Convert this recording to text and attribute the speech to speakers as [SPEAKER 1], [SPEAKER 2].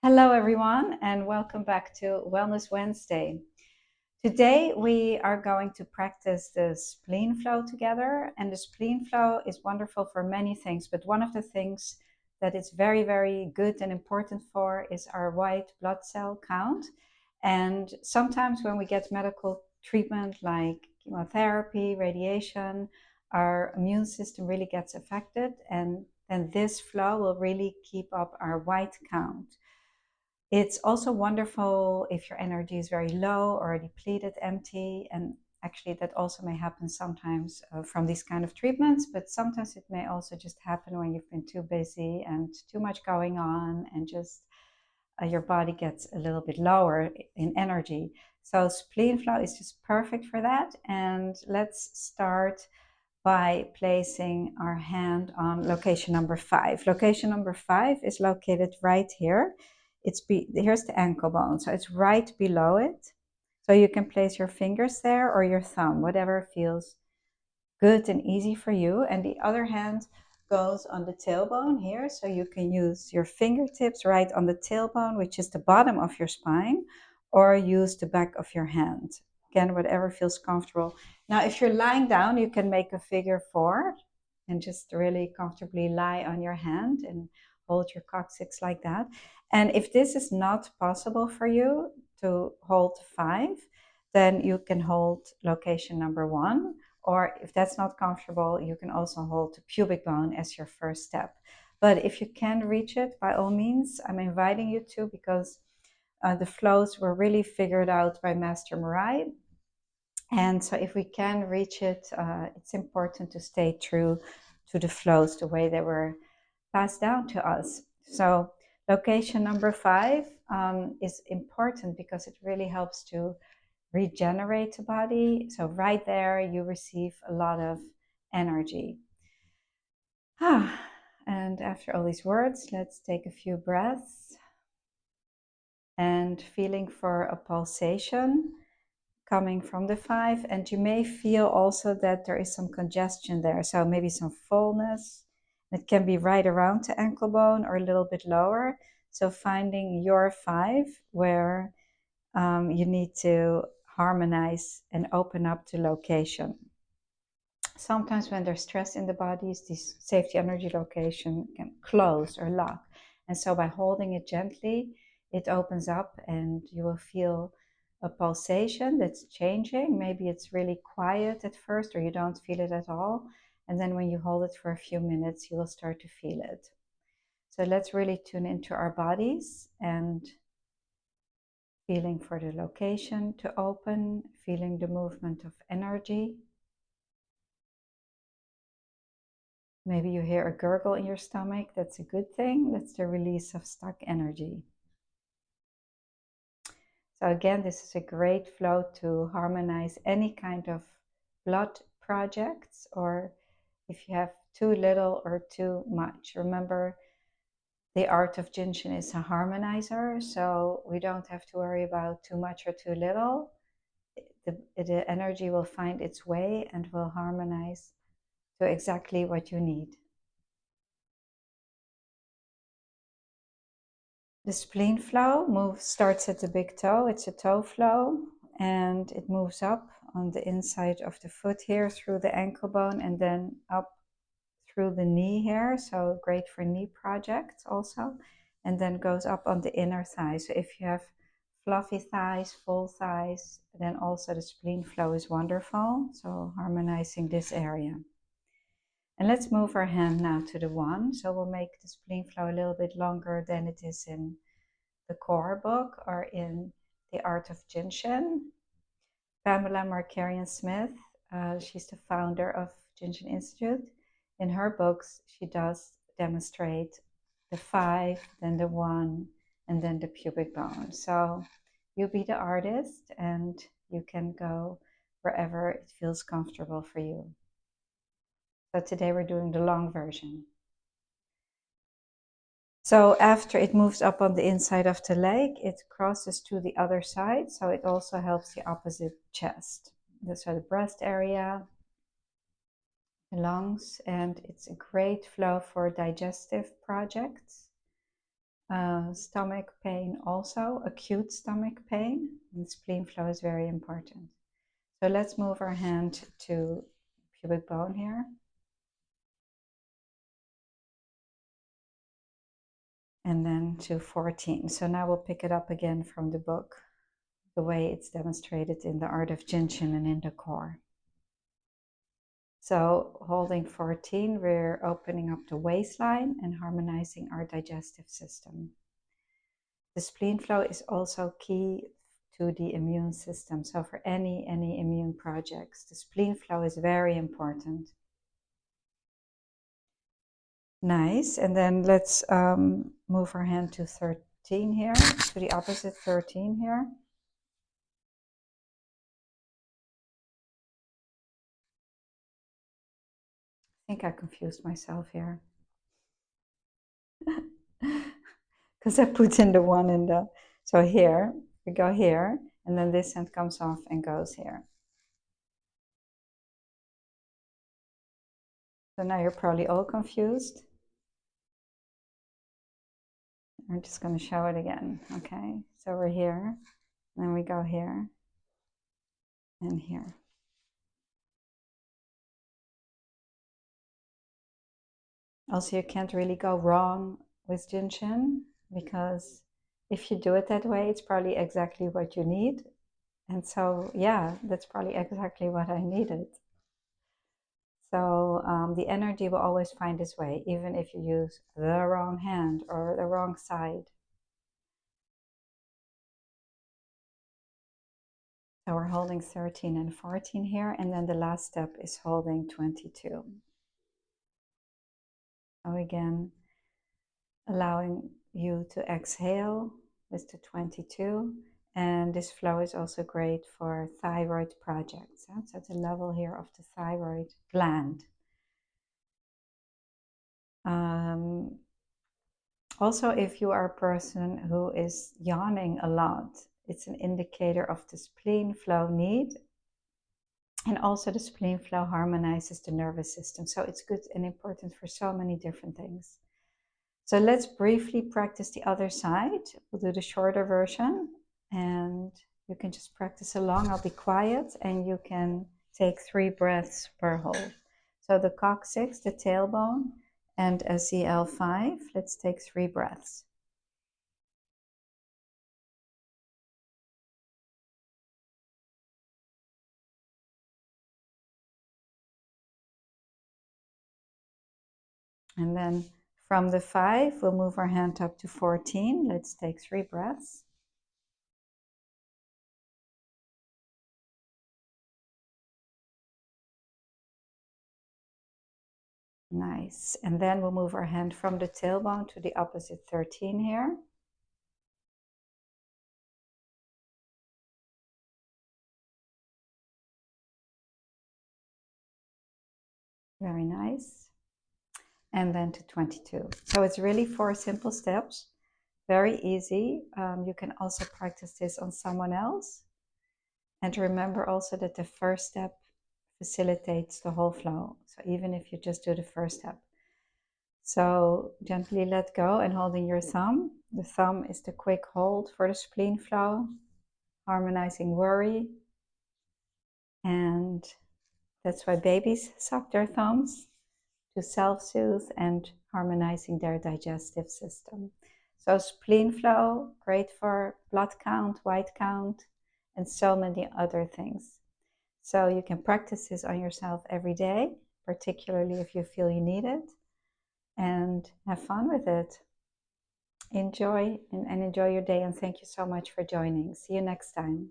[SPEAKER 1] Hello, everyone, and welcome back to Wellness Wednesday. Today, we are going to practice the spleen flow together. And the spleen flow is wonderful for many things, but one of the things that it's very, very good and important for is our white blood cell count. And sometimes when we get medical treatment like chemotherapy, radiation, our immune system really gets affected, and then this flow will really keep up our white count. It's also wonderful if your energy is very low or depleted, empty, and actually that also may happen sometimes from these kind of treatments, but sometimes it may also just happen when you've been too busy and too much going on and just your body gets a little bit lower in energy. So spleen flow is just perfect for that. And let's start by placing our hand on location number 5. Location number 5 is located right here. Here's the ankle bone, so it's right below it. So you can place your fingers there or your thumb, whatever feels good and easy for you. And the other hand goes on the tailbone here, so you can use your fingertips right on the tailbone, which is the bottom of your spine, or use the back of your hand. Again, whatever feels comfortable. Now, if you're lying down, you can make a figure 4 and just really comfortably lie on your hand and hold your coccyx like that. And if this is not possible for you to hold 5, then you can hold location number 1. Or if that's not comfortable, you can also hold the pubic bone as your first step. But if you can reach it, by all means, I'm inviting you to, because the flows were really figured out by Master Murai. And so if we can reach it, it's important to stay true to the flows the way they were passed down to us. So location number 5 is important because it really helps to regenerate the body. So right there, you receive a lot of energy. And after all these words, let's take a few breaths and feeling for a pulsation coming from the 5. And you may feel also that there is some congestion there. So maybe some fullness. It can be right around the ankle bone or a little bit lower. So finding your 5 where you need to harmonize and open up to location. Sometimes when there's stress in the bodies, this safety energy location can close or lock. And so by holding it gently, it opens up and you will feel a pulsation that's changing. Maybe it's really quiet at first or you don't feel it at all. And then when you hold it for a few minutes, you will start to feel it. So let's really tune into our bodies and feeling for the location to open, feeling the movement of energy. Maybe you hear a gurgle in your stomach. That's a good thing. That's the release of stuck energy. So again, this is a great flow to harmonize any kind of blood projects, or if you have too little or too much. Remember, the art of jinshin is a harmonizer, so we don't have to worry about too much or too little. The energy will find its way and will harmonize to exactly what you need. The spleen flow starts at the big toe. It's a toe flow, and it moves up on the inside of the foot here through the ankle bone and then up through the knee here. So great for knee projects also. And then goes up on the inner thigh. So if you have fluffy thighs, full thighs, then also the spleen flow is wonderful. So harmonizing this area. And let's move our hand now to the 1. So we'll make the spleen flow a little bit longer than it is in the core book or in the art of jinshin. Pamela Markarian Smith, she's the founder of Jinshin Institute. In her books, she does demonstrate the 5, then the 1, and then the pubic bone. So you be the artist and you can go wherever it feels comfortable for you. So today we're doing the long version. So after it moves up on the inside of the leg, it crosses to the other side. So it also helps the opposite chest. So the breast area, the lungs, and it's a great flow for digestive projects. Stomach pain also, acute stomach pain, and spleen flow is very important. So let's move our hand to pubic bone here. And then to 14. So now we'll pick it up again from the book, the way it's demonstrated in the art of jinshin and in the core. So holding 14, we're opening up the waistline and harmonizing our digestive system. The spleen flow is also key to the immune system. So for any immune projects, the spleen flow is very important. Nice. And then let's move our hand to 13 here, to the opposite 13 here. I think I confused myself here. Because I put in the one in the, so here, we go here, and then this hand comes off and goes here. So now you're probably all confused. I'm just going to show it again, okay? So we're here, and then we go here, and here. Also, you can't really go wrong with jinshin, because if you do it that way, it's probably exactly what you need. And so, yeah, that's probably exactly what I needed. So the energy will always find its way, even if you use the wrong hand or the wrong side. So we're holding 13 and 14 here, and then the last step is holding 22. So again, allowing you to exhale with the 22. And this flow is also great for thyroid projects. So at the level here of the thyroid gland. Also, if you are a person who is yawning a lot, it's an indicator of the spleen flow need. And also the spleen flow harmonizes the nervous system. So it's good and important for so many different things. So let's briefly practice the other side. We'll do the shorter version and you can just practice along. I'll be quiet and you can take 3 breaths per hold. So the coccyx, the tailbone, and SEL5, let's take 3 breaths. And then from the 5, we'll move our hand up to 14. Let's take 3 breaths. Nice. And then we'll move our hand from the tailbone to the opposite 13 here. Very nice. And then to 22. So it's really 4 simple steps. Very easy. You can also practice this on someone else. And remember also that the first step facilitates the whole flow. So even if you just do the first step. So gently let go and holding your thumb. The thumb is the quick hold for the spleen flow, harmonizing worry. And that's why babies suck their thumbs, to self-soothe and harmonizing their digestive system. So spleen flow, great for blood count, white count, and so many other things. So you can practice this on yourself every day, particularly if you feel you need it, and have fun with it. Enjoy and enjoy your day, and thank you so much for joining. See you next time.